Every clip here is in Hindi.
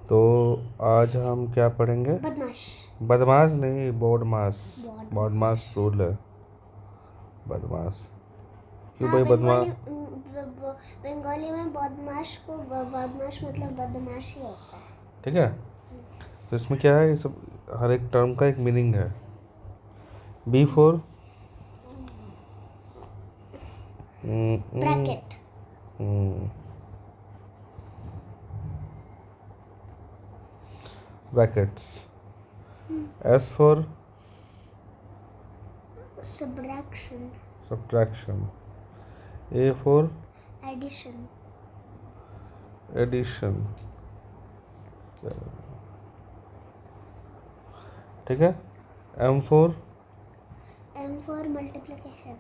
तो आज हम क्या पढ़ेंगे? बदमाश। बदमाश नहीं, बॉडमास। बॉड बॉडमास रूल है। बदमाश क्यों हाँ, भाई बदमाश? बंगाली में बदमाश को बदमाश मतलब बदमाश ही होता है। ठीक है, तो इसमें क्या है, ये सब हर एक टर्म का एक मीनिंग है। B for bracket. Brackets. S for subtraction. Subtraction. A for addition. Addition. ठीक है, M for M for multiplication.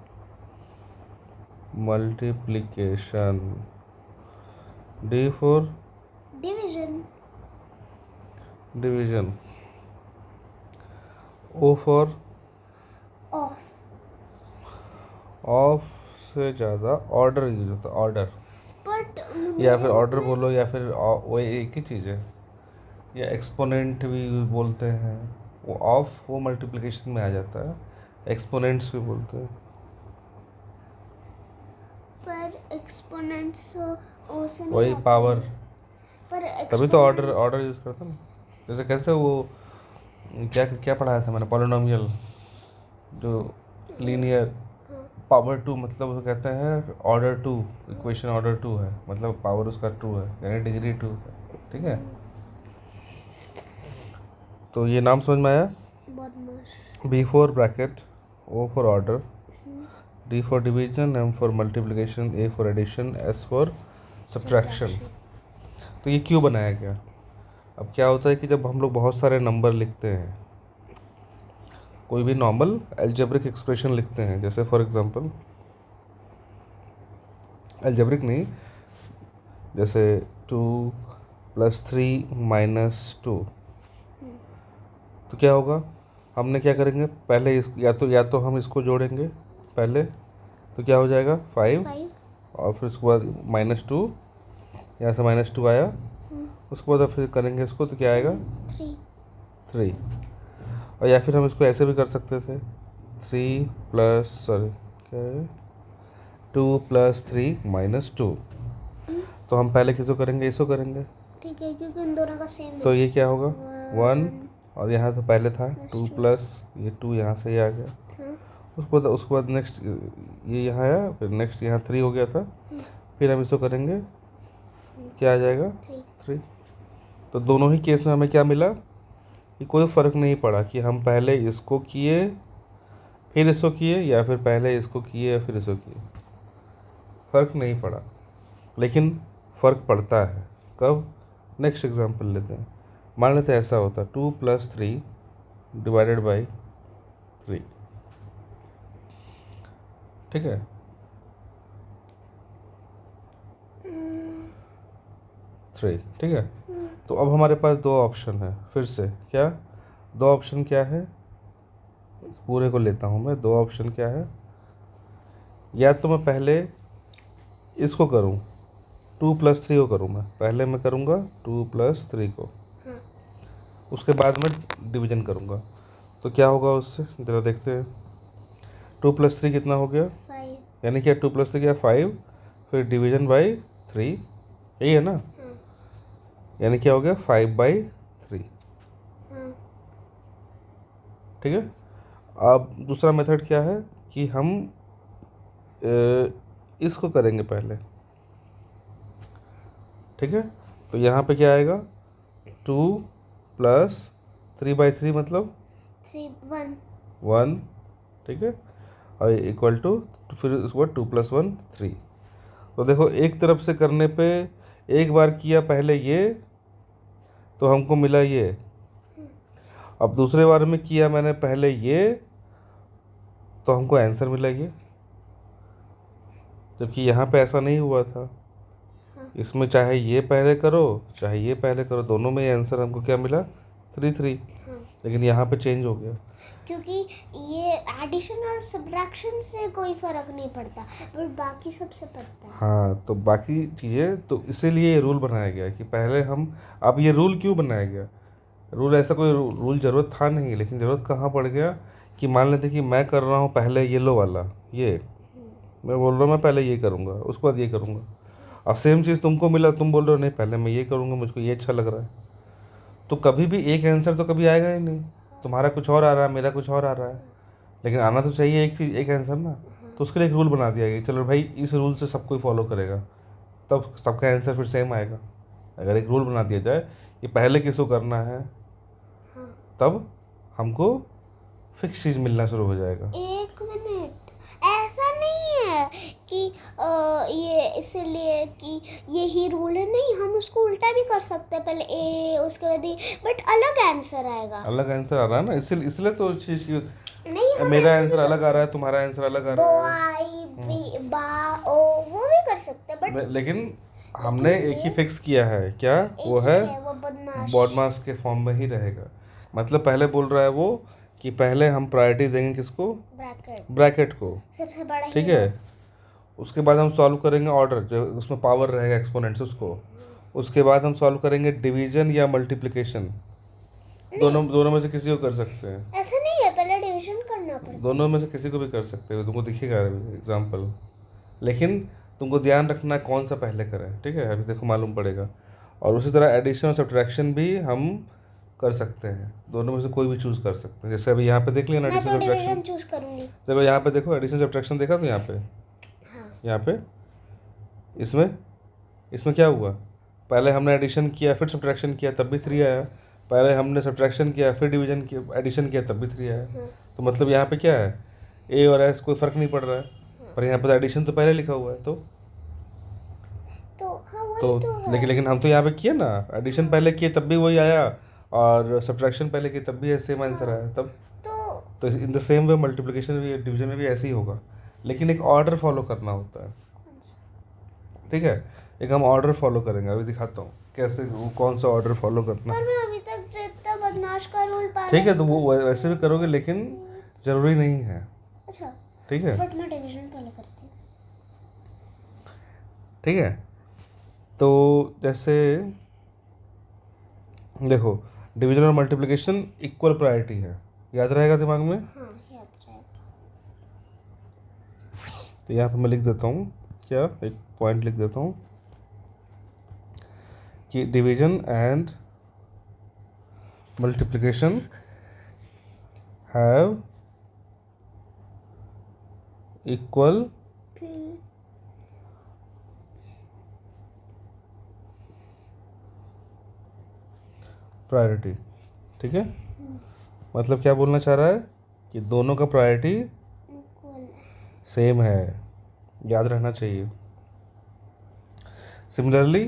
Multiplication. D for division. Division. O for of. Of से ज़्यादा ऑर्डर यूज होता है, ऑर्डर। बट या फिर ऑर्डर बोलो, या फिर वो एक ही चीज़ है। या एक्सपोनेंट भी बोलते हैं। वो ऑफ वो मल्टीप्लिकेशन में आ जाता है, एक्सपोनेंट्स भी बोलते हैं। पर एक्सपोनेंट्स से नहीं वही आता पावर, है। पर तभी तो ऑर्डर एक्सपोनेंट ऑर्डर यूज़ करता ना। जैसे कैसे वो क्या क्या पढ़ाया था मैंने, पॉलिनोमियल, जो लीनियर पावर टू, मतलब वो कहते हैं order two, equation order two है, मतलब पावर उसका टू है, यानी डिग्री टू है। ठीक है, तो ये नाम समझ में आया। बदमाश। B for bracket, O for order, D for division, M for multiplication, A for addition, S for subtraction. तो ये क्यों बनाया गया? अब क्या होता है कि जब हम लोग बहुत सारे नंबर लिखते हैं, कोई भी नॉर्मल अलजेब्रिक एक्सप्रेशन लिखते हैं, जैसे फॉर एग्जांपल अलजेब्रिक नहीं, जैसे 2+3 - 2, तो क्या होगा? हमने क्या करेंगे पहले, इस या तो हम इसको जोड़ेंगे पहले, तो क्या हो जाएगा 5, 5। और फिर उसके बाद -2, यहाँ से -2 आया, उसके बाद फिर करेंगे इसको, तो क्या आएगा 3। 3। और या फिर हम इसको ऐसे भी कर सकते थे, 3 प्लस सॉरी क्या है 2+3 - 2। तो हम पहले किसको करेंगे, इसको करेंगे, ठीक है, क्योंकि इन दोनों का सेम तो है। ये क्या होगा 1, और यहाँ तो पहले था Plus 2 2। प्लस ये 2, यहाँ से ये आ गया, हाँ। उसके बाद नेक्स्ट ये यहाँ आया, फिर नेक्स्ट यहाँ 3 हो गया था, फिर हम इसको करेंगे, क्या आ जाएगा 3। तो दोनों ही केस में हमें क्या मिला कि कोई फ़र्क नहीं पड़ा कि हम पहले इसको किए फिर इसको किए, या फिर पहले इसको किए या फिर इसको किए, फ़र्क नहीं पड़ा। लेकिन फ़र्क पड़ता है कब? नेक्स्ट एग्जांपल लेते हैं, मान लेते हैं ऐसा होता 2+3 डिवाइडेड बाई 3। ठीक है, थ्री। ठीक है, तो अब हमारे पास दो ऑप्शन है, फिर से क्या, दो ऑप्शन क्या है, इस पूरे को लेता हूँ मैं, दो ऑप्शन क्या है, या तो मैं पहले इसको करूँ 2+3 को करूँ, मैं पहले मैं करूँगा 2+3 को, उसके बाद मैं डिवीजन करूँगा, तो क्या होगा उससे, ज़रा देखते हैं। 2+3 कितना हो गया, 5। यानी क्या 2+3 क्या 5, फिर डिवीजन बाई 3, यही है ना, यानी क्या हो गया 5/3। ठीक है, अब दूसरा मेथड क्या है कि हम इसको करेंगे पहले। ठीक है, तो यहाँ पे क्या आएगा 2+3/3 मतलब 3 1। 1। ठीक है, और इक्वल टू, फिर उसके बाद 2+1 3। तो देखो एक तरफ से करने पे, एक बार किया पहले ये, तो हमको मिला ये। अब दूसरे बार में किया मैंने पहले ये, तो हमको आंसर मिला ये, जबकि यहाँ पे ऐसा नहीं हुआ था। इसमें चाहे ये पहले करो चाहे ये पहले करो, दोनों में आंसर हमको क्या मिला 3 3। लेकिन यहाँ पे चेंज हो गया, क्योंकि ये एडिशन और सब्ट्रैक्शन से कोई फर्क नहीं पड़ता, बट बाकी सबसे पड़ता है। हाँ, तो बाकी चीज़ें, तो इसीलिए ये रूल बनाया गया कि पहले हम, अब ये रूल क्यों बनाया गया? रूल ऐसा कोई रूल ज़रूरत था नहीं, लेकिन ज़रूरत कहाँ पड़ गया कि मान लेते कि मैं कर रहा हूँ पहले येलो वाला, ये मैं बोल रहा हूँ मैं पहले ये करूँगा, उसके बाद ये करूँगा। अब सेम चीज़ तुमको मिला, तुम बोल रहे हो नहीं पहले मैं ये करूँगा, मुझको ये अच्छा लग रहा है। तो कभी भी एक आंसर तो कभी आएगा ही नहीं। तुम्हारा कुछ और आ रहा है, मेरा कुछ और आ रहा है, लेकिन आना तो चाहिए एक चीज़, एक आंसर ना। तो उसके लिए एक रूल बना दिया गया, चलो भाई इस रूल से सब कोई फॉलो करेगा, तब सबका आंसर फिर सेम आएगा। अगर एक रूल बना दिया जाए कि पहले किसको करना है, तब हमको फिक्स चीज़ मिलना शुरू हो जाएगा। एक मिनट, ऐसा नहीं है कि ये इसलिए कि यही रूल है, नहीं, हम उसको उल्टा भी कर सकते हैं, पहले ए उसके बाद ए, बट अलग आंसर आएगा। अलग आंसर आ रहा है ना, इसलिए तो उस चीज़ की, नहीं, हम मेरा ऐसे आंसर भी कर अलग आ रहा है, तुम्हारा आंसर अलग आ रहा है, बॉय बी बा ओ, वो भी कर सकते हैं, बट लेकिन हमने एक ही फिक्स किया है, क्या वो है? वो बदमाश। बॉडमास के फॉर्म में ही रहेगा। मतलब पहले बोल रहा है वो कि पहले हम प्रायोरिटी देंगे किसको? ब्रैकेट ब्रैकेट को, सबसे बड़ा ठीक हीरो। है। उसके बाद हम सॉल्व करेंगे ऑर्डर, जो उसमें पावर रहेगा एक्सपोनेंट्स उसको। उसके बाद हम सॉल्व करेंगे डिवीजन या मल्टीप्लिकेशन, दोनों दोनों में से किसी को कर सकते हैं। ऐसा नहीं है, पहले डिवीजन करना पड़ता दोनों में से किसी को भी कर सकते हो, तुमको दिखेगा एग्जाम्पल, लेकिन तुमको ध्यान रखना है कौन सा पहले करें, ठीक है? अभी देखो मालूम पड़ेगा। और उसी तरह एडिशन और सब्ट्रैक्शन भी हम कर सकते हैं, दोनों में से कोई भी चूज़ कर सकते हैं। जैसे अभी यहाँ पे देख लिया ना, मैं एडिशन तो डिवीजन सब्ट्रैक्शन। चूज करूंगी। देखो यहाँ पे देखो, एडिशन सब्ट्रैक्शन देखा तो यहाँ पे, हाँ, यहाँ पे इसमें इसमें क्या हुआ? पहले हमने एडिशन किया फिर सब्ट्रैक्शन किया तब भी 3 आया, पहले हमने सब्ट्रैक्शन किया फिर डिवीजन किया, एडिशन किया तब भी 3 आया। हाँ, तो मतलब यहाँ पे क्या है, ए और एस कोई फ़र्क नहीं पड़ रहा है, पर यहाँ पे तो एडिशन तो पहले लिखा हुआ है। तो हाँ वही तो तो है। लेकिन हम तो यहाँ पे किए ना, एडिशन पहले किए तब भी वही आया, और सब्ट्रैक्शन पहले किए तब भी सेम आंसर आया तब। तो तो in the same way multiplication भी, डिवीजन में भी ऐसे ही होगा, लेकिन एक ऑर्डर फॉलो करना होता है, ठीक है? एक हम ऑर्डर फॉलो करेंगे, अभी दिखाता हूँ कैसे, वो कौन सा ऑर्डर फॉलो करना है। पर मैं अभी तक जितना बदमाश का रूल पाला। ठीक है, तो वो वैसे भी करोगे, लेकिन ज़रूरी नहीं है, अच्छा, ठीक है? बट मैं डिवीजन पहले करती हूँ। ठीक है, तो जैसे देखो, डिवीजन और मल्टीप्लिकेशन इक्वल प्रायोरिटी है, याद रहेगा दिमाग में। हाँ, याद रहेगा। तो यहाँ पे मैं लिख देता हूँ, क्या एक पॉइंट लिख देता हूँ कि division and multiplication have equal फिर प्रायोरिटी, ठीक है? मतलब क्या बोलना चाह रहा है कि दोनों का प्रायोरिटी इक्वल। सेम है, याद रहना चाहिए। Similarly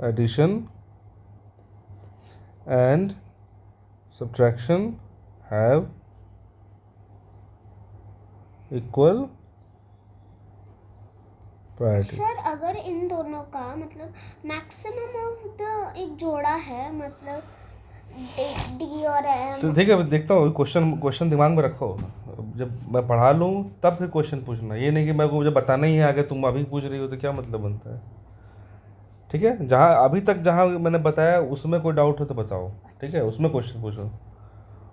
addition and subtraction have equal priority. Sir, अगर इन दोनों का मतलब मैक्सिमम ऑफ द एक जोड़ा है, मतलब डी और एम। तो ठीक है, अभी देखता हूँ, क्वेश्चन दिमाग में रखो, जब मैं पढ़ा लूँ तब फिर क्वेश्चन पूछना, ये नहीं कि मेरे को मुझे बताना ही है आगे, तुम अभी पूछ रही हो तो क्या मतलब बनता है? ठीक है, जहाँ अभी तक जहाँ मैंने बताया उसमें कोई डाउट हो तो बताओ, ठीक है? उसमें क्वेश्चन पूछो,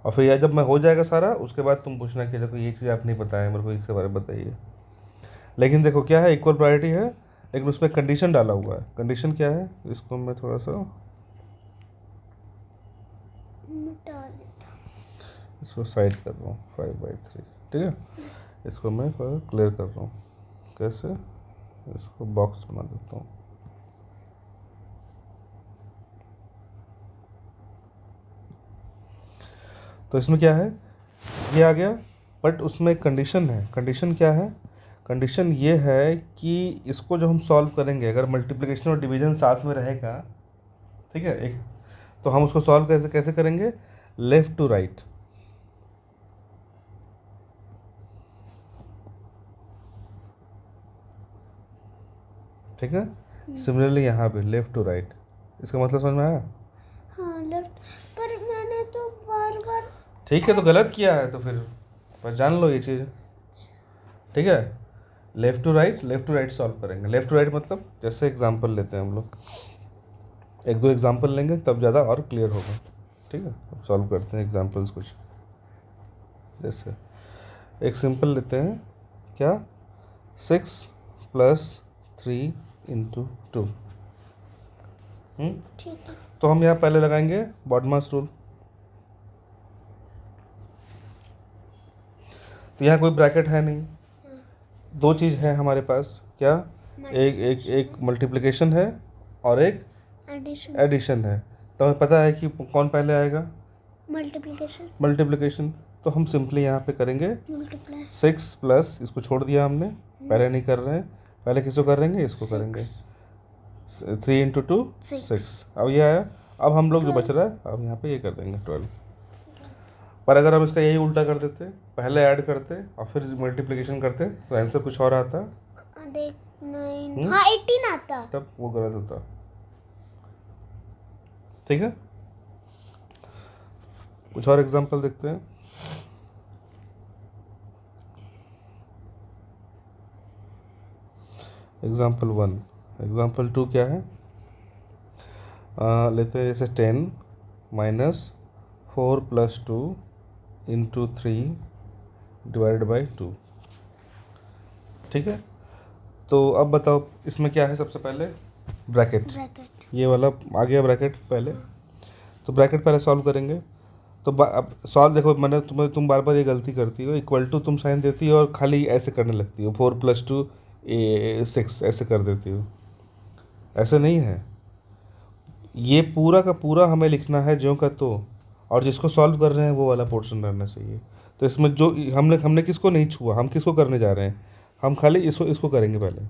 और फिर यह जब मैं हो जाएगा सारा, उसके बाद तुम पूछना कि देखो ये चीज़ आप नहीं बताए, मेरे को इसके बारे में बताइए। लेकिन देखो क्या है, इक्वल प्रायोरिटी है, लेकिन उसमें कंडीशन डाला हुआ है। कंडीशन क्या है, इसको मैं थोड़ा सा मिटा देता हूँ। इसको साइड कर रहा हूँ, 5/3, ठीक है? इसको मैं थोड़ा क्लियर कर रहा हूँ, कैसे, इसको बॉक्स बना देता हूँ। तो इसमें क्या है, ये आ गया, बट उसमें एक कंडीशन है। कंडीशन क्या है? कंडीशन ये है कि इसको जो हम सॉल्व करेंगे, अगर मल्टीप्लिकेशन और डिवीजन साथ में रहेगा, ठीक है, एक, तो हम उसको सॉल्व कैसे कैसे करेंगे? लेफ्ट टू राइट, ठीक है? सिमिलरली यहाँ भी लेफ्ट टू राइट, इसका मतलब समझ में आया? हाँ, लेफ्ट ठीक है, तो गलत किया है तो फिर पहचान लो ये चीज़, ठीक है। लेफ़्ट टू राइट सॉल्व करेंगे। लेफ़्ट टू राइट मतलब जैसे एग्जांपल लेते हैं हम लोग, एक दो एग्जांपल लेंगे तब ज़्यादा और क्लियर होगा, ठीक है। अब सॉल्व करते हैं एग्जांपल्स कुछ। जैसे एक सिंपल लेते हैं, क्या, 6 + 3 × 2। ठीक है। तो हम यहाँ पहले लगाएंगे बॉडमास रूल। तो यहाँ कोई ब्रैकेट है नहीं, दो चीज़ है हमारे पास, क्या, एक मल्टीप्लिकेशन है और एक एडिशन है। तो हमें पता है कि कौन पहले आएगा, मल्टीप्लिकेशन। तो हम सिंपली यहाँ पे करेंगे 6 प्लस, इसको छोड़ दिया हमने, पहले नहीं कर रहे हैं, पहले किसको करेंगे, इसको करेंगे। 3 × 2 6। अब ये आया। अब हम लोग जो बच रहा है अब यहाँ पे ये कर देंगे 12। पर अगर हम इसका यही उल्टा कर देते, पहले ऐड करते और फिर मल्टीप्लिकेशन करते तो आंसर कुछ और आता, देख 9, हाँ 18 आता, तब वो गलत होता, ठीक है। कुछ और एग्जांपल देखते हैं। एग्जांपल 1, एग्जांपल 2 क्या है, लेते हैं जैसे 10 - 4 + 2 × 3 / 2, ठीक है। तो अब बताओ इसमें क्या है, सबसे पहले ब्रैकेट, ये वाला आ गया ब्रैकेट पहले। तो ब्रैकेट पहले सॉल्व करेंगे। तो अब सॉल्व देखो, मैंने तुम बार बार ये गलती करती हो, = तुम साइन देती हो और खाली ऐसे करने लगती हो, 4 + 2 6 ऐसे कर देती हो, ऐसे नहीं है। ये पूरा का पूरा हमें लिखना है ज्यों का त्यों, और जिसको सॉल्व कर रहे हैं वो वाला पोर्शन रहना चाहिए। तो इसमें जो हमने किसको नहीं छुआ, हम किसको करने जा रहे हैं, हम खाली इसको करेंगे पहले।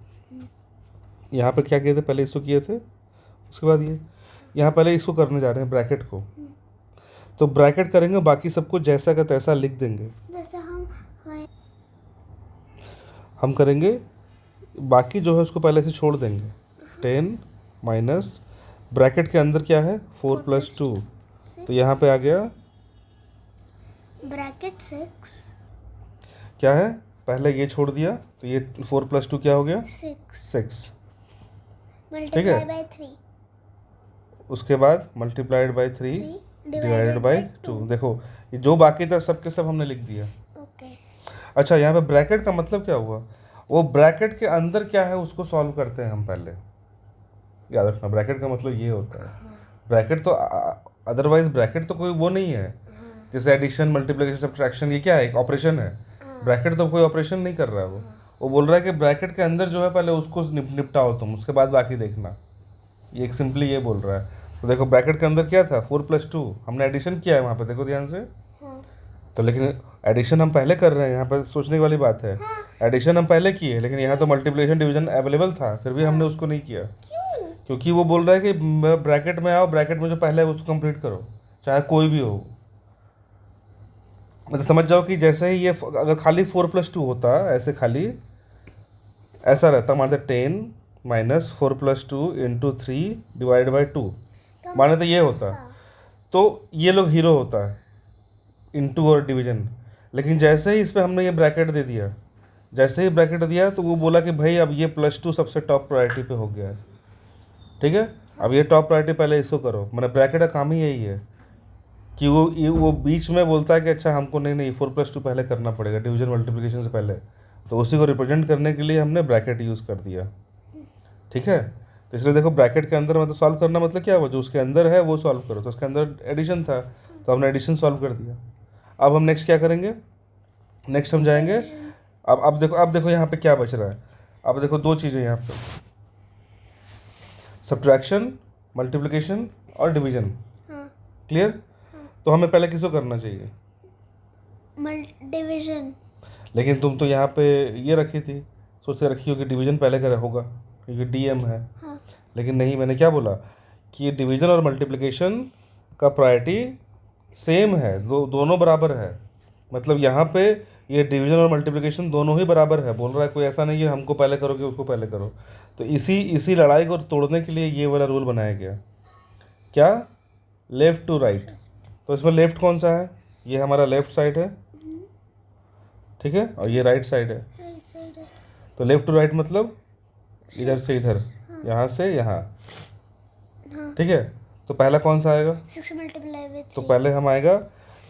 यहाँ पे क्या किए थे, पहले इसको किए थे, उसके बाद ये यहाँ पहले इसको करने जा रहे हैं, ब्रैकेट को। तो ब्रैकेट करेंगे, बाकी सबको जैसा का तैसा लिख देंगे, जैसे हम करेंगे। बाकी जो है उसको पहले से छोड़ देंगे। 10 - ब्रैकेट के अंदर क्या है, 4 + 2, तो यहाँ पे आ गया ब्रैकेट 6, क्या है, पहले ये छोड़ दिया तो ये 4 + 2 क्या हो गया, 6, ठीक है। × 3, उसके बाद मल्टीप्लाइड बाई 3 / 2। देखो ये जो बाकी था सब के सब हमने लिख दिया। ओके। अच्छा, यहाँ पे ब्रैकेट का मतलब क्या हुआ, वो ब्रैकेट के अंदर क्या है उसको सॉल्व करते हैं हम पहले, याद रखना। ब्रैकेट का मतलब ये होता है, ब्रैकेट तो अदरवाइज ब्रैकेट तो कोई वो नहीं है, जैसे एडिशन, मल्टीप्लिकेशन, सब्ट्रैक्शन, ये क्या है, एक ऑपरेशन है। ब्रैकेट तो कोई ऑपरेशन नहीं कर रहा है, वो बोल रहा है कि ब्रैकेट के अंदर जो है पहले उसको निपटाओ तुम, उसके बाद बाकी देखना। ये एक सिंपली ये बोल रहा है। तो देखो ब्रैकेट के अंदर क्या था, 4 + 2, हमने एडिशन किया है वहाँ पे, देखो ध्यान से। तो लेकिन एडिशन हम पहले कर रहे हैं, यहाँ पर सोचने वाली बात है। एडिशन हम पहले किए, लेकिन यहाँ तो मल्टीप्लिकेशन डिवीजन अवेलेबल था, फिर भी हमने उसको नहीं किया। क्योंकि वो बोल रहा है कि ब्रैकेट में आओ, ब्रैकेट में जो पहले है उसको कंप्लीट करो, चाहे कोई भी हो। मतलब समझ जाओ कि जैसे ही ये अगर खाली 4 + 2 होता, ऐसे खाली ऐसा रहता, मान 10 - 4 + 2 × 3 / 2, माने तो ये होता, तो ये लोग हीरो होता है, इनटू और डिवीजन। लेकिन जैसे ही इस पर हमने ये ब्रैकेट दे दिया, जैसे ही ब्रैकेट दिया तो वो बोला कि भाई अब ये +2 सबसे टॉप प्रायोरिटी पे हो गया है, ठीक है। अब ये टॉप प्रायोरिटी पहले इसको करो, मतलब ब्रैकेट का काम ही यही है कि वो बीच में बोलता है कि अच्छा हमको नहीं 4 + 2 पहले करना पड़ेगा, डिवीजन मल्टीप्लिकेशन से पहले। तो उसी को रिप्रेजेंट करने के लिए हमने ब्रैकेट यूज़ कर दिया, ठीक है। तो इसलिए देखो ब्रैकेट के अंदर मतलब सॉल्व करना मतलब क्या हुआ, जो उसके अंदर है वो सॉल्व करो। तो उसके अंदर एडिशन था तो हमने एडिशन सॉल्व कर दिया। अब हम नेक्स्ट क्या करेंगे, नेक्स्ट हम जाएंगे। अब देखो यहाँ पे क्या बच रहा है। अब देखो दो चीज़ें यहाँ पे, सब्ट्रैक्शन, मल्टीप्लिकेशन और डिवीजन, क्लियर। तो हमें पहले किसको करना चाहिए, डिवीजन। लेकिन तुम तो यहाँ पे ये रखी थी, सोचते रखी हो कि डिवीजन पहले करे होगा क्योंकि डीएम है। लेकिन नहीं, मैंने क्या बोला कि डिवीजन और मल्टीप्लिकेशन का प्रायोरिटी सेम है, दोनों बराबर है। मतलब यहाँ पे ये डिवीजन और मल्टीप्लिकेशन दोनों ही बराबर है, बोल रहा है कोई ऐसा नहीं है हमको पहले करो कि उसको पहले करो। तो इसी लड़ाई को तोड़ने के लिए ये वाला रूल बनाया गया, क्या, लेफ़्ट टू राइट। तो इसमें लेफ़्ट कौन सा है, ये हमारा लेफ्ट साइड है, ठीक है, और ये राइट साइड है। राइट साइड है। तो लेफ्ट टू राइट मतलब इधर से इधर, यहाँ से यहाँ, हाँ। ठीक है। तो पहला कौन सा आएगा? 6 मल्टीप्लाई बाय 3। तो पहले हम आएगा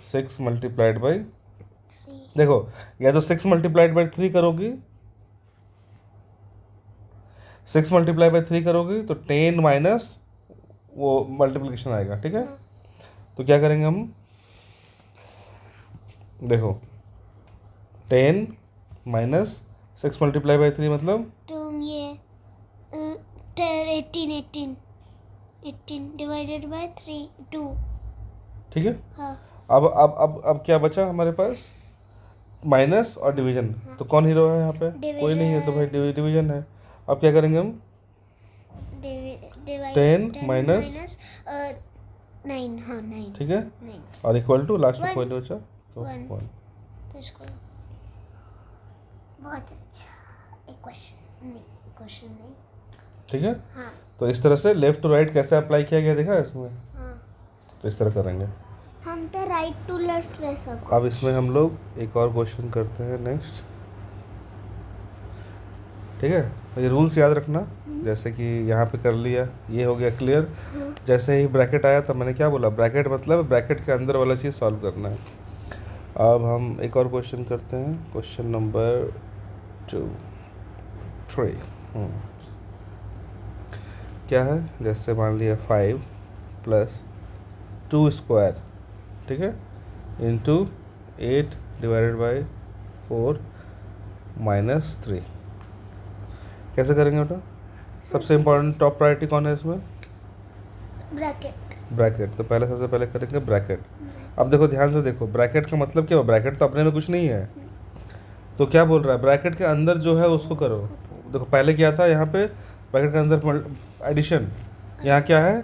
6 मल्टीप्लाइड बाई, 3। देखो या तो 6 मल्टीप्लाइड बाई 3 करोगी, 6 मल्टीप्लाई बाई 3 करोगी तो 10 माइनस वो मल्टीप्लिकेशन आएगा, ठीक है। तो क्या करेंगे हम, देखो 10 माइनस 6 मल्टीप्लाई बाई 3 मतलब तुम ये 18 डिवाइडेड बाय 3 2। ठीक है। हाँ। अब क्या बचा हमारे पास, माइनस और डिवीजन। तो कौन हीरो है यहाँ पे? कोई नहीं है, तो भाई डिवीजन है। अब क्या करेंगे हम, 10 माइनस 9। हाँ 9। ठीक है, 9 और इक्वल टू लास्ट में One. कोई नहीं बचा तो One. 1। तो इसको बहुत अच्छा इक्वेशन नहीं। ठीक है। हाँ। तो इस तरह से लेफ्ट टू राइट कैसे अप्लाई किया गया देखा है इसमें। हाँ। तो इस तरह करेंगे। हम तो राइट टू लेफ्ट वैसा को। अब इसमें हम लोग एक और क्वेश्चन करते हैं नेक्स्ट, ठीक है। तो ये रूल्स याद रखना, जैसे कि यहाँ पे कर लिया, ये हो गया क्लियर। जैसे ही ब्रैकेट आया तो मैंने क्या बोला, ब्रैकेट मतलब ब्रैकेट के अंदर वाला चीज़ सॉल्व करना है। अब हम एक और क्वेश्चन करते हैं, क्वेश्चन नंबर 3। क्या है, जैसे मान लिया 5 प्लस 2 स्क्वायर, ठीक है, इंटू 8 डिवाइडेड बाई 4 माइनस 3। कैसे करेंगे बेटा? सबसे इम्पोर्टेंट टॉप प्रायोरिटी कौन है इसमें? ब्रैकेट। तो पहले सबसे पहले करेंगे ब्रैकेट। अब देखो ध्यान से देखो, ब्रैकेट का मतलब क्या हो, ब्रैकेट तो अपने में कुछ नहीं है। तो क्या बोल रहा है, ब्रैकेट के अंदर जो है उसको करो। देखो पहले क्या था, यहाँ पे ब्रैकेट के अंदर एडिशन, यहाँ क्या है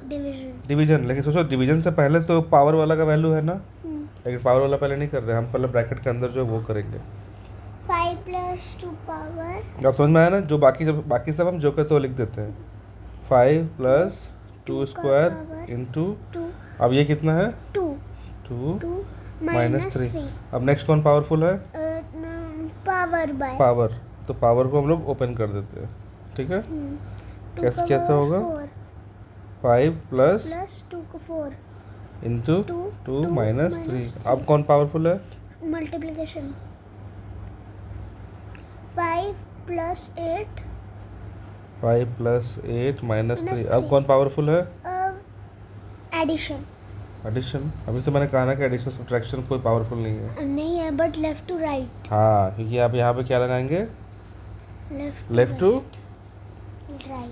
डिवीजन। लेकिन सोचो डिवीजन से पहले तो पावर वाला का वैल्यू है ना, लेकिन पावर वाला पहले नहीं कर रहे हम, पहले ब्रैकेट के अंदर जो वो करेंगे। 5 प्लस 2 पावर। अब समझ में आया ना, जो बाकी सब हम जो के तो लिख देते हैं। 5 प्लस 2 स्क्वायर इंटू, अब ये कितना है 2 माइनस 3। अब नेक्स्ट कौन पावरफुल है, पावर। तो पावर को हम लोग ओपन कर देते हैं, ठीक है। कैसे होगा, 5 प्लस 2 को 4 इंटू 2 माइनस 3। अब कौन पावरफुल है, मल्टीप्लिकेशन। 5 plus 8 minus 3। अब कौन पावरफुल है, एडिशन। अभी तो मैंने कहा ना कि एडिशन सब्ट्रैक्शन कोई पावरफुल नहीं है, बट लेफ्ट टू राइट। हाँ, क्योंकि आप यहाँ पे क्या लगाएंगे, लेफ्ट टू राइट।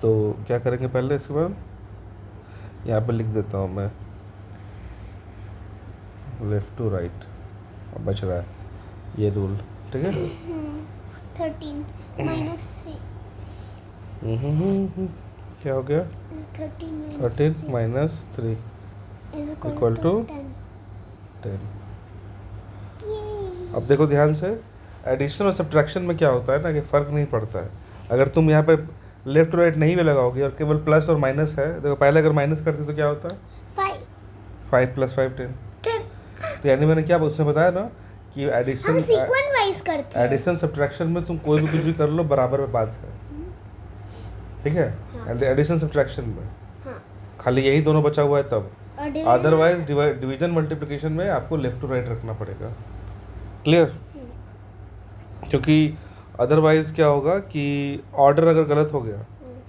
तो क्या करेंगे पहले, इसके बाद यहाँ पे लिख देता हूँ मैं लेफ्ट टू राइट। अब बच रहा है ये रूल, ठीक है। 13 माइनस 3 क्या हो गया, 13 माइनस 3 इक्वल टू 10। अब देखो ध्यान से, एडिशन और सब्ट्रैक्शन में क्या होता है ना कि फ़र्क नहीं पड़ता है। अगर तुम यहाँ पे लेफ्ट टू राइट नहीं भी लगाओगे और केवल प्लस और माइनस है, देखो पहले अगर माइनस करते तो क्या होता है, 5 प्लस 5 10। तो यानी मैंने क्या उसमें बताया ना कि हम सीक्वेंस वाइज करते हैं। एडिशन सब्ट्रैक्शन में तुम कोई भी कुछ भी कर लो, बराबर में बात है, ठीक है। एडिशन सब्ट्रैक्शन में खाली यही दोनों बचा हुआ है तब, अदरवाइज डिवीजन मल्टीप्लिकेशन में आपको लेफ्ट टू राइट रखना पड़ेगा, क्लियर। क्योंकि अदरवाइज क्या होगा कि ऑर्डर अगर गलत हो गया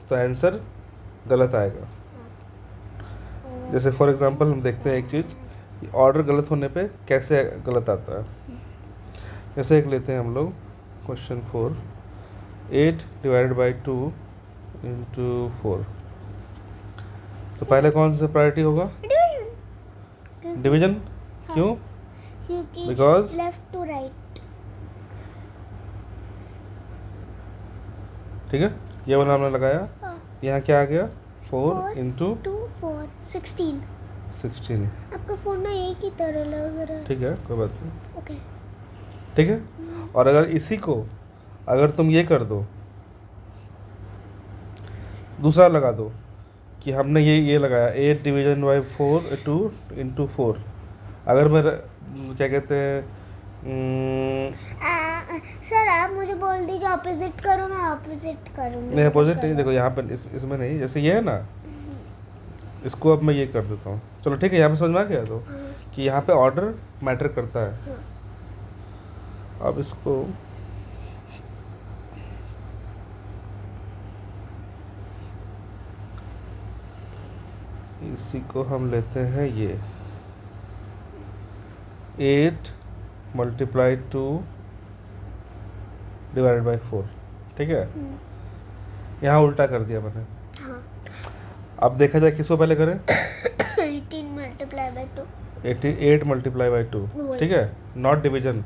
तो आंसर गलत आएगा। जैसे फॉर एग्जांपल हम देखते हैं एक चीज़, ऑर्डर गलत होने पे कैसे गलत आता है। जैसे एक लेते हैं हम लोग क्वेश्चन 4, 8 डिवाइडेड बाई 2 इंटू 4। तो पहले कौन सा प्रायोरिटी होगा, डिवीजन। क्यों, बिकॉज लेफ्ट टू राइट। ठीक है, ये वाला हमने लगाया। यहाँ क्या आ गया, 4 इंटू 2 4 16। आपका फोन ना एक ही तरह लग रहा है। ठीक है, कोई बात नहीं, ओके। ठीक है। और अगर इसी को अगर तुम ये कर दो, दूसरा लगा दो, कि हमने ये लगाया 8 डिवीजन बाई 4 2 इंटू 4। अगर मैं क्या कहते हैं सर आप मुझे बोल दीजिए ऑपोजिट करो, मैं ऑपोजिट करूँगी। नहीं अपोजिट नहीं, देखो यहाँ पर इसमें नहीं, जैसे ये है ना, इसको अब मैं ये कर देता हूँ। चलो ठीक है, यहाँ पे समझ में आ गया तो कि यहाँ पे ऑर्डर मैटर करता है। अब इसको इसी को हम लेते हैं ये 8 मल्टीप्लाई 2 डिवाइडेड बाई 4, ठीक है। यहाँ उल्टा कर दिया मैंने। हाँ। अब देखा जाए किसको पहले करें। 18 मल्टीप्लाई बाई 2, 88 मल्टीप्लाई बाई 2, वही। ठीक है, नॉट डिवीजन।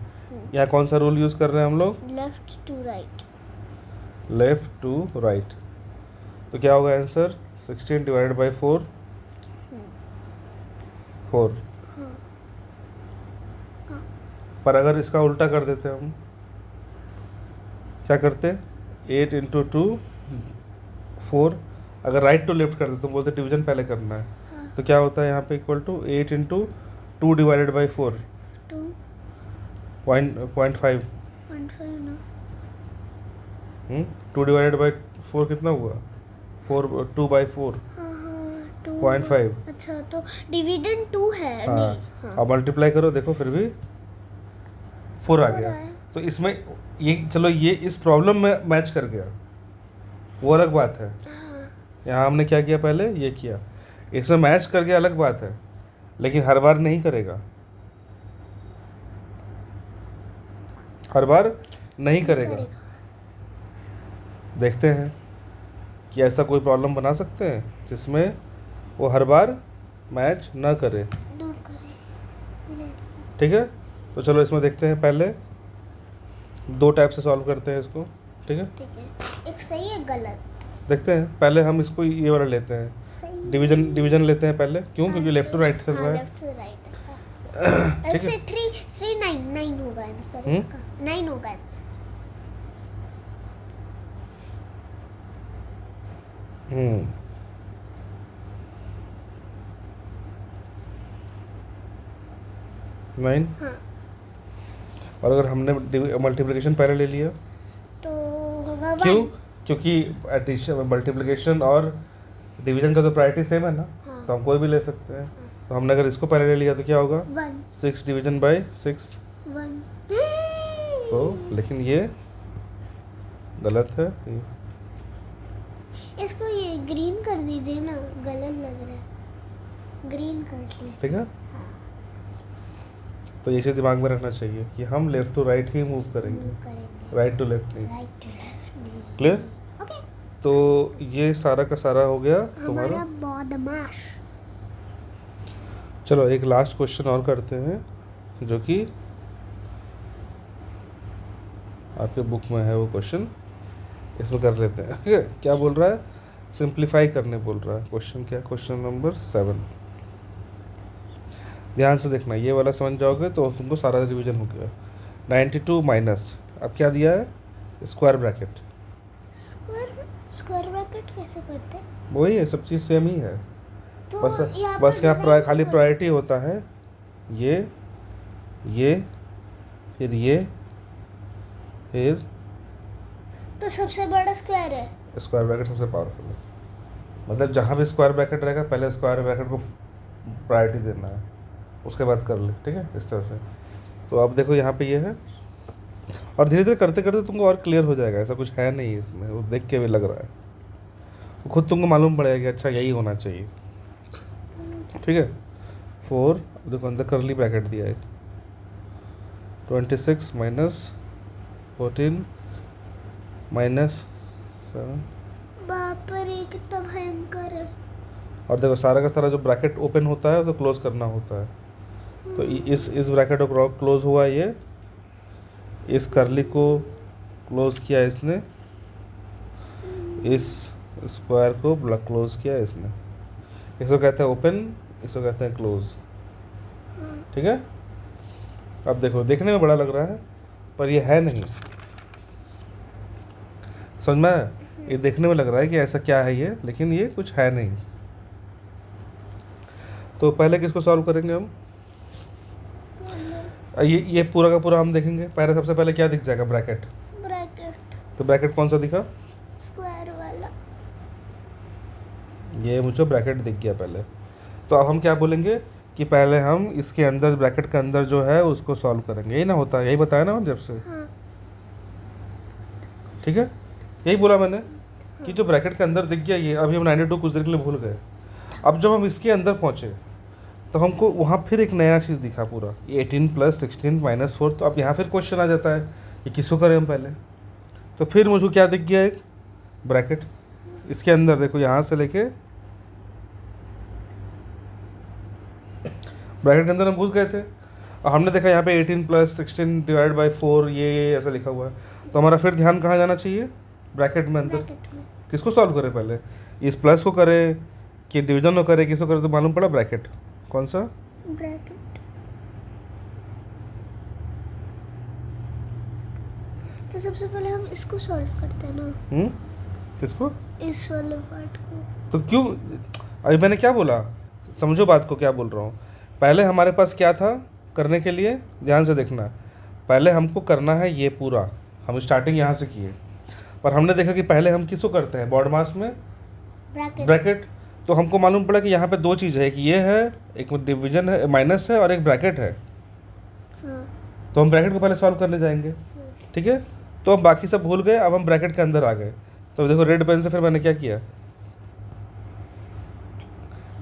यहाँ कौन सा रूल यूज़ कर रहे हैं हम लोग, left to right. Left to right. तो क्या होगा आंसर 16 डिवाइडेड बाई 4 4। पर अगर इसका उल्टा कर देते हम, क्या करते 8 इंटू 2 4, अगर राइट टू लेफ्ट कर देते, तुम बोलते डिवीजन पहले करना है, तो क्या होता है यहाँ पे equal to 8 into 2 divided by 4 0.5। 2 divided by 4 कितना हुआ, 2 बाई 4 0.5। अच्छा तो डिविडेंड 2 है। हाँ, नहीं हाँ। अब मल्टीप्लाई करो, देखो फिर भी 4 आ गया। है। तो इसमें ये चलो ये इस प्रॉब्लम में मैच कर गया, वो अलग बात है। यहाँ हमने क्या किया, पहले ये किया, इसमें मैच कर गया, अलग बात है, लेकिन हर बार नहीं करेगा, हर बार नहीं करेगा। देखते हैं कि ऐसा कोई प्रॉब्लम बना सकते हैं जिसमें वो हर बार मैच ना करे। ठीक है, तो चलो इसमें देखते हैं, पहले 2 टाइप से सॉल्व करते हैं इसको। ठीक है, एक सही एक गलत। देखते हैं, पहले हम इसको ये वाला लेते हैं, सही डिवीजन लेते हैं पहले। क्यों, क्योंकि लेफ्ट टू राइट चल रहा है। Left to right. ठीक ऐसे है, 3 9 होगा आंसर इसका। 9 होगा आंसर। हम्म 9। हाँ और अगर हमने मल्टीप्लिकेशन पहले ले लिया, तो होगा 1। क्यों, क्योंकि एडिशन मल्टीप्लिकेशन और डिवीजन का तो प्रायोरिटी सेम है ना। हाँ। तो हम कोई भी ले सकते हैं। तो हमने अगर इसको पहले ले लिया तो क्या होगा 1 6 डिवीजन बाई 6। 1। तो लेकिन ये गलत है, इसको ये ग्रीन कर दीजिए ना, गलत लग रहा है, ग्रीन कर लीजिए। ठीक है। तो ये चीज़ दिमाग में रखना चाहिए कि हम लेफ्ट टू राइट ही मूव करेंगे, राइट टू लेफ्ट नहीं। Right to left. Clear. Okay, तो ये सारा का सारा हो गया हमारा तुम्हारा। बदमाश। चलो एक लास्ट क्वेश्चन और करते हैं, जो कि आपके बुक में है वो क्वेश्चन, इसमें कर लेते हैं। ठीक है, क्या बोल रहा है, सिंप्लीफाई करने बोल रहा है। क्वेश्चन क्या, क्वेश्चन नंबर 7। ध्यान से देखना, ये वाला समझ जाओगे तो तुमको सारा रिवीजन हो गया। 92 माइनस, अब क्या दिया है, स्क्वायर ब्रैकेट। स्क्वायर ब्रैकेट कैसे करते हैं? वही है, सब चीज़ सेम ही है, तो बस यहाँ बस पर यहाँ design खाली क्यों प्रायोरिटी होता है, ये फिर ये फिर तो सबसे बड़ा स्क्वायर है। स्क्वायर ब्रैकेट सबसे पावरफुल है। मतलब जहाँ भी स्क्वायर ब्रैकेट रहेगा, पहले स्क्वायर ब्रैकेट को प्रायोरिटी देना है, उसके बाद कर ले। ठीक है, इस तरह से। तो अब देखो यहाँ पे ये है, और धीरे धीरे करते करते तुमको और क्लियर हो जाएगा। ऐसा कुछ है नहीं इसमें, वो देख के भी लग रहा है, खुद तुमको मालूम पड़ेगा कि अच्छा यही होना चाहिए। ठीक है, 4, देखो अंदर करली ब्रैकेट दिया है, 26 माइनस 14 माइनस 7। बाप रे कितना भयंकर है। और देखो सारा का सारा जो ब्रैकेट ओपन होता है तो क्लोज करना होता है। तो इस ब्रैकेट को क्लोज हुआ, ये इस करली को क्लोज किया इसने, इस स्क्वायर को क्लोज किया इसने। इसको कहते हैं ओपन, इसको कहते हैं क्लोज। ठीक है, अब देखो देखने में बड़ा लग रहा है पर ये है नहीं, समझ में आया? ये देखने में लग रहा है कि ऐसा क्या है ये, लेकिन ये कुछ है नहीं। तो पहले किसको सॉल्व करेंगे हम? ये पूरा का पूरा हम देखेंगे। पहले सबसे पहले क्या दिख जाएगा? ब्रैकेट। ब्रैकेट तो ब्रैकेट कौन सा दिखा? स्क्वायर वाला। ये मुझे ब्रैकेट दिख गया पहले। तो अब हम क्या बोलेंगे कि पहले हम इसके अंदर ब्रैकेट के अंदर जो है उसको सॉल्व करेंगे। यही ना होता है, यही बताया ना जब से। हाँ ठीक है, यही बोला मैंने कि जो ब्रैकेट के अंदर दिख गया ये। अभी हम 92 कुछ देर के लिए भूल गए। अब जब हम इसके अंदर पहुँचे तो हमको वहाँ फिर एक नया चीज़ दिखा पूरा, 18 + 16 - 4। तो अब यहाँ फिर क्वेश्चन आ जाता है कि किसको करें हम पहले। तो फिर मुझको क्या दिख गया? एक ब्रैकेट। इसके अंदर देखो, यहाँ से लेके ब्रैकेट के अंदर हम घुस गए थे और हमने देखा यहाँ पे 18 + 16 / 4 ये ऐसा लिखा हुआ है। तो हमारा फिर ध्यान कहाँ जाना चाहिए? ब्रैकेट में अंदर। ब्रैकेट में। किसको सॉल्व करें पहले? इस प्लस को करें कि डिवीजन को करें? किसको करें? तो मालूम पड़ा ब्रैकेट। कौन सा? ब्रैकेट। तो सबसे पहले हम इसको सॉल्व करते हैं ना। किसको? इस वाले पार्ट को। तो क्यों? अभी मैंने क्या बोला, समझो बात को, क्या बोल रहा हूँ। पहले हमारे पास क्या था करने के लिए? ध्यान से देखना। पहले हमको करना है ये पूरा। हम स्टार्टिंग यहाँ से किए, पर हमने देखा कि पहले हम किसको करते हैं? बॉड मास में ब्रैकेट। तो हमको मालूम पड़ा कि यहाँ पे दो चीज़ है, एक ये है, एक डिवीजन है माइनस है, और एक ब्रैकेट है। हाँ। तो हम ब्रैकेट को पहले सॉल्व करने जाएंगे। ठीक है, तो हम बाकी सब भूल गए, अब हम ब्रैकेट के अंदर आ गए। तो देखो रेड पेन से फिर मैंने क्या किया,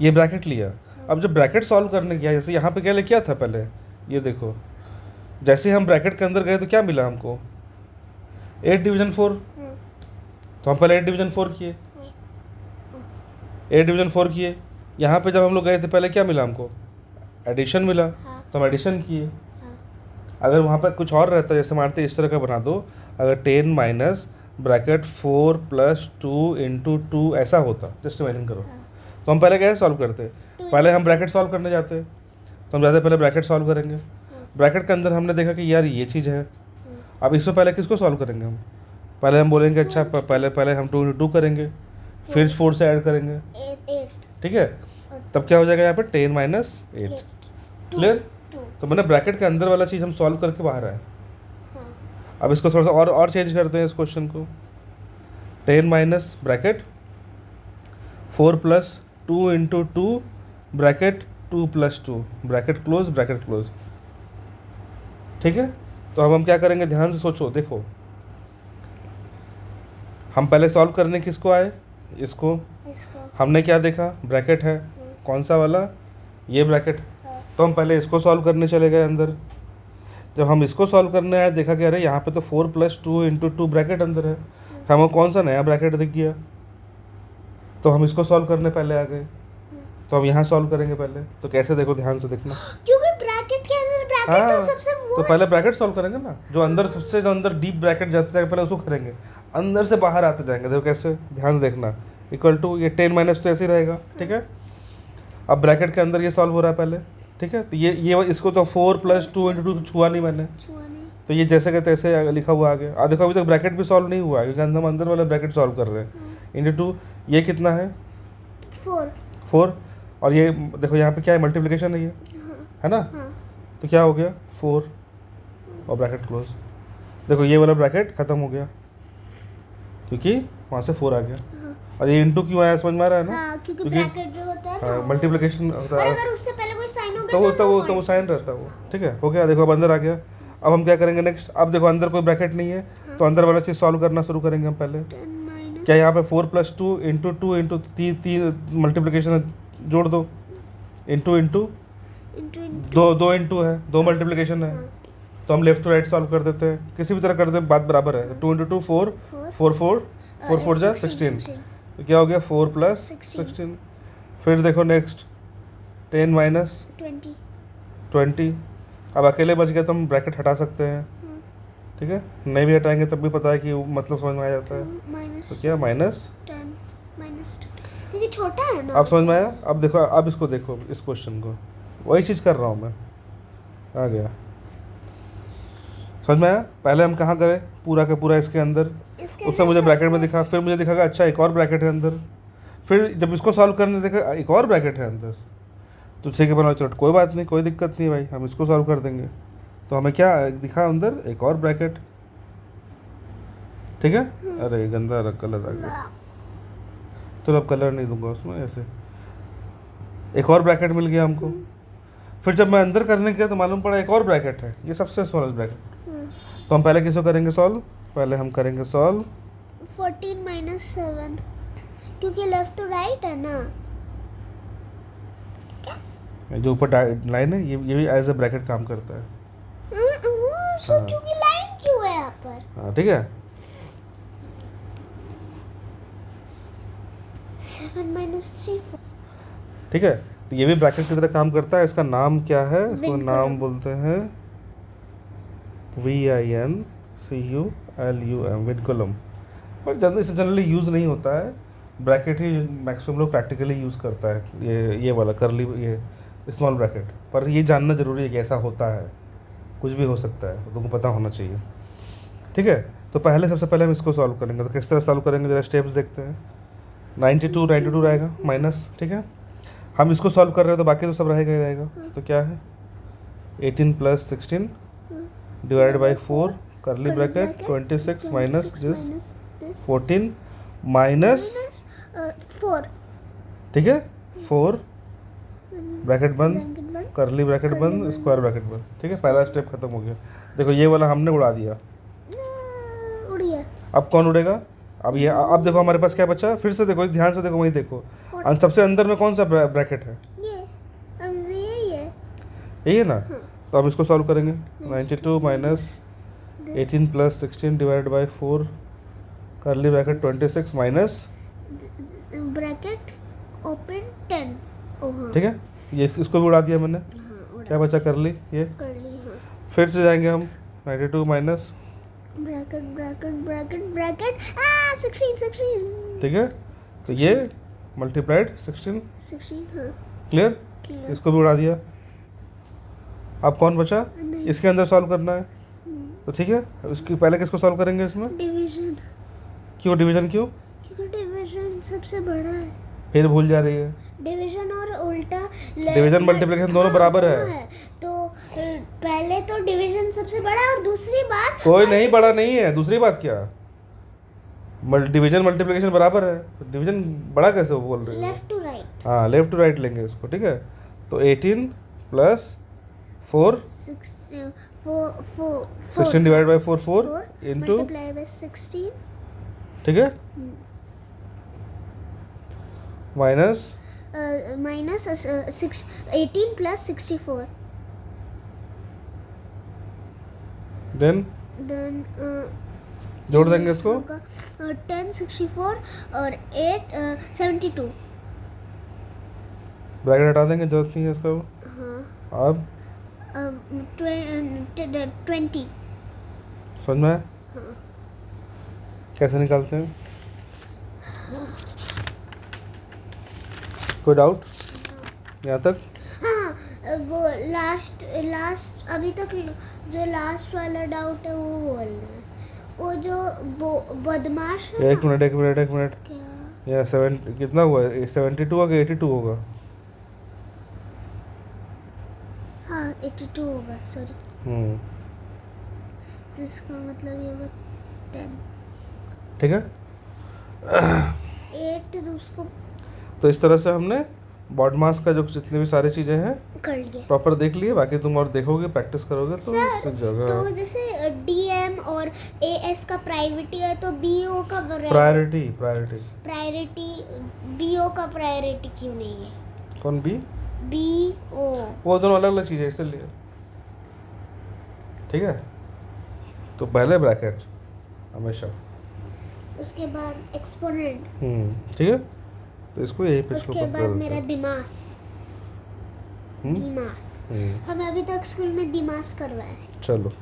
ये ब्रैकेट लिया। अब जब ब्रैकेट सॉल्व करने गया, जैसे यहाँ पे क्या लिखा था पहले, ये देखो, जैसे हम ब्रैकेट के अंदर गए तो क्या मिला हमको? 8 डिवीजन 4। तो हम पहले 8 डिवीजन 4 किए, 8 डिवीजन 4 किए। यहाँ पे जब हम लोग गए थे पहले क्या मिला हमको? एडिशन मिला। तो हम एडिशन किए। अगर वहाँ पर कुछ और रहता, जैसे मानते इस तरह का बना दो, अगर 10 - ब्रैकेट 4 + 2 × 2 ऐसा होता, जस्ट इमेजिन करो। तो हम पहले कैसे सॉल्व करते? पहले हम ब्रैकेट सॉल्व करने जाते, तो हम जाते पहले ब्रैकेट सॉल्व करेंगे। ब्रैकेट के अंदर हमने देखा कि यार ये चीज़ है। अब इससे पहले किसको सॉल्व करेंगे हम? पहले हम बोलेंगे अच्छा पहले हम 2 × 2 करेंगे, फिर 4 से ऐड करेंगे। 8। ठीक है, तब क्या हो जाएगा यहाँ पे? 10 - 8। क्लियर? तो मैंने ब्रैकेट के अंदर वाला चीज़ हम सॉल्व करके बाहर आए। अब इसको थोड़ा सा और चेंज करते हैं इस क्वेश्चन को। 10 - bracket 4 + 2 × 2 bracket 2 + 2 bracket close, bracket close. ठीक है, तो अब हम क्या करेंगे? ध्यान से सोचो, देखो हम पहले सॉल्व करने किसको आए? इसको। हमने क्या देखा? ब्रैकेट है। कौन सा वाला? ये ब्रैकेट। तो हम पहले इसको सॉल्व करने चले गए अंदर। जब हम इसको सॉल्व करने आए, देखा कि अरे यहाँ पे तो 4 + 2 × 2 ब्रैकेट अंदर है। हमको कौन सा नया ब्रैकेट दिख गया? तो हम इसको सॉल्व करने पहले आ गए। तो हम यहाँ सॉल्व करेंगे पहले। तो कैसे? देखो ध्यान से देखना। क्योंकि ब्रैकेट के अंदर ब्रैकेट तो सबसे वो तो पहले ब्रैकेट सॉल्व करेंगे ना, जो अंदर सबसे जो अंदर डीप ब्रैकेट जाते जाएगा पहले उसको करेंगे, अंदर से बाहर आते जाएंगे। देखो कैसे, ध्यान से देखना। = ये 10 - तो ऐसे ही रहेगा। ठीक है, अब ब्रैकेट के अंदर ये सॉल्व हो रहा है पहले। ठीक है, तो ये इसको तो 4 + 2 × 2 छुआ नहीं मैंने, तो ये जैसे के तैसे लिखा हुआ आ गया। देखो अभी तक ब्रैकेट भी सॉल्व नहीं हुआ है, क्योंकि हम अंदर वाला ब्रैकेट सॉल्व कर रहे हैं। × 2 ये कितना है? 4। और ये देखो यहाँ पे क्या है? मल्टीप्लिकेशन है ये, है ना? तो क्या हो गया? 4 और ब्रैकेट क्लोज। देखो ये वाला ब्रैकेट खत्म हो गया, क्योंकि वहाँ से 4 आ गया। और ये × क्यों आया? समझ में आ रहा है ना? हाँ, क्योंकि ब्रैकेट जो होता है ना, मल्टीप्लिकेशन होता और है। अगर उससे पहले कोई साइन हो तो गया वो साइन रहता है वो। ठीक है, हो गया। देखो अब अंदर आ गया। अब हम क्या करेंगे नेक्स्ट? अब देखो अंदर कोई ब्रैकेट नहीं है, तो अंदर वाला चीज़ सॉल्व करना शुरू करेंगे हम पहले। 10 क्या यहाँ पे 4 + 2 × 2 × 3 मल्टीप्लिकेशन जोड़ दो, × into 2 × है, 2 मल्टीप्लिकेशन है। तो हम लेफ्ट टू राइट सॉल्व कर देते हैं, किसी भी तरह कर देते हैं, बात बराबर है। 2 × 2 4 4 4 जा 16। तो क्या हो गया? 4 + 16। फिर देखो नेक्स्ट 10 - 20। अब अकेले बच गए तो हम ब्रैकेट हटा सकते हैं। ठीक है, नहीं भी हटाएंगे तब भी पता है कि मतलब समझ में आ जाता है। तो क्या? -10 क्योंकि छोटा है ना। अब समझ में आया? अब देखो, अब इसको देखो, इस क्वेश्चन को, वही चीज़ कर रहा हूँ मैं। आ गया, समझ में आया? पहले हम कहाँ गए? पूरा का पूरा इसके अंदर। उससे मुझे ब्रैकेट में दिखा, फिर मुझे दिखा कि अच्छा एक और ब्रैकेट है अंदर। फिर जब इसको सॉल्व करने देखा एक और ब्रैकेट है अंदर। तो 6 के बराबर, चलो कोई बात नहीं, कोई दिक्कत नहीं भाई, हम इसको सॉल्व कर देंगे। तो हमें क्या दिखा अंदर, एक और ब्रैकेट, ठीक है। अरे गंदा कलर आ गया, तो अब कलर नहीं दूंगा उसमें, ऐसे एक और ब्रैकेट मिल गया हमको। फिर जब मैं अंदर करने गया तो मालूम पड़ा एक और ब्रैकेट है, ये सबसे स्मॉलेस्ट ब्रैकेट। तो हम पहले किसको करेंगे सॉल्व, पहले हम करेंगे सॉल्व 14 माइनस 7, क्योंकि लेफ्ट टू राइट है ना। जो ऊपर लाइन है, ये भी एज ए ब्रैकेट काम करता है। वो सोचो कि लाइन क्यों है यहाँ पर। हाँ ठीक है, 7 माइनस 3 ठीक है। तो ये भी ब्रैकेट की तरह काम करता है। इसका नाम क्या है, इसको Vinculum। नाम बोलते हैं VINCULUM, विनकुलम। पर जनरली यूज़ नहीं होता है, ब्रैकेट ही मैक्सिमम लोग प्रैक्टिकली यूज़ करता है, ये वाला करली, ये स्मॉल ब्रैकेट। पर ये जानना ज़रूरी है कि ऐसा होता है, कुछ भी हो सकता है, तो तुमको पता होना चाहिए, ठीक है। तो सबसे पहले हम इसको सॉल्व करेंगे। तो किस तरह सॉल्व करेंगे, ज़रा स्टेप्स देखते हैं। 92 रहेगा माइनस, ठीक है। हम इसको सॉल्व कर रहे हैं तो बाकी तो सब रहेगा ही रहेगा। तो क्या है, 18 प्लस 16 डिवाइडेड बाई 4 करली ब्रैकेट 26 माइनस दिस 14 माइनस, 4, ठीक है, 4 ब्रैकेट बंद, करली ब्रैकेट बंद, स्क्वायर ब्रैकेट बंद, ठीक है। पहला स्टेप खत्म हो गया। देखो ये वाला हमने उड़ा दिया, उड़ गया। अब कौन उड़ेगा, अब ये, अब देखो हमारे पास क्या बचा, फिर से देखो, ध्यान से देखो, वहीं देखो, सबसे अंदर में कौन सा ब्रैकेट है, ये अब यही है। यही है ना। तो हम इसको सॉल्व करेंगे। 92 माइनस 18 प्लस 16 डिवाइडेड बाई 4 करली ब्रैकेट 26 माइनस ब्रैकेट ओपन 10। ओह ठीक है, ये इसको भी उड़ा दिया मैंने। हाँ, उड़ा क्या बचा, कर ली ये। कर ली। हाँ, फिर से जाएंगे हम 92 minus, bracket bracket bracket bracket 16। ठीक है। तो ये मल्टीप्लाइड 16, 16। हाँ, क्लियर। क्लियर। इसको भी उड़ा दिया। अब कौन बचा, नहीं। इसके अंदर सॉल्व करना है। तो ठीक है, उसकी पहले किसको सॉल्व करेंगे इसमें, डिवीजन, क्यों डिवीजन, क्यों, क्योंकि डिवीजन सबसे बड़ा है। फिर भूल जा रही है। डिवीजन और उल्टा डिवीजन मल्टीप्लिकेशन दोनों बराबर है। तो पहले तो डिवीजन सबसे बड़ा है, और दूसरी बात कोई नहीं, बड़ा नहीं है, दूसरी बात क्या, डिवीजन मल्टीप्लिकेशन बराबर है, तो डिवीजन बड़ा कैसे बोल रहे हो। Left to right. हाँ, लेफ्ट टू राइट लेंगे उसको, ठीक है। तो 18 plus 4 16 divide by 4 into, multiply by 16, ठीक है, minus minus 18 plus 64, then then जोड़ देंगे इसको। 10 64 और 8 72। ब्रैकेट हटा देंगे, जरूरत नहीं है इसका। हाँ, अब 20। समझ में आया? हाँ, कैसे निकालते हैं, कोई डाउट यहाँ तक? हाँ, वो लास्ट अभी तक जो लास्ट वाला डाउट है वो बोलना है। वो जो बदमाश है एक ना, मिनट, क्या यहाँ 7 कितना हुआ, 72 होगा, 82 होगा। हाँ 82 होगा, सॉरी। तो इसका मतलब ये होगा 10, ठीक है। 8 तो उसको तो इस तरह से हमने बॉड मास का जो जितने भी सारी चीज़ें हैं कर लिए। प्रॉपर देख लिए। बाकी तुम और देखोगे, प्रैक्टिस करोगे तो सर, सीख जाओगे। तो जैसे डीएम और एएस का प्राइवेटी है, तो बीओ का प्रायोरिटी प्रायोरिटी बीओ का प्रायोरिटी क्यों नहीं है? कौन, बी, बीओ वो दोनों अलग अलग चीज़ें, इसलिए, ठीक है। तो पहले ब्रैकेट हमेशा, उसके बाद एक्सपोनेंट, ठीक है। तो इसको यही पे उसके बाद मेरा दिमास। हम्म? दिमास हमें अभी तक स्कूल में दिमास करवाया है। चलो।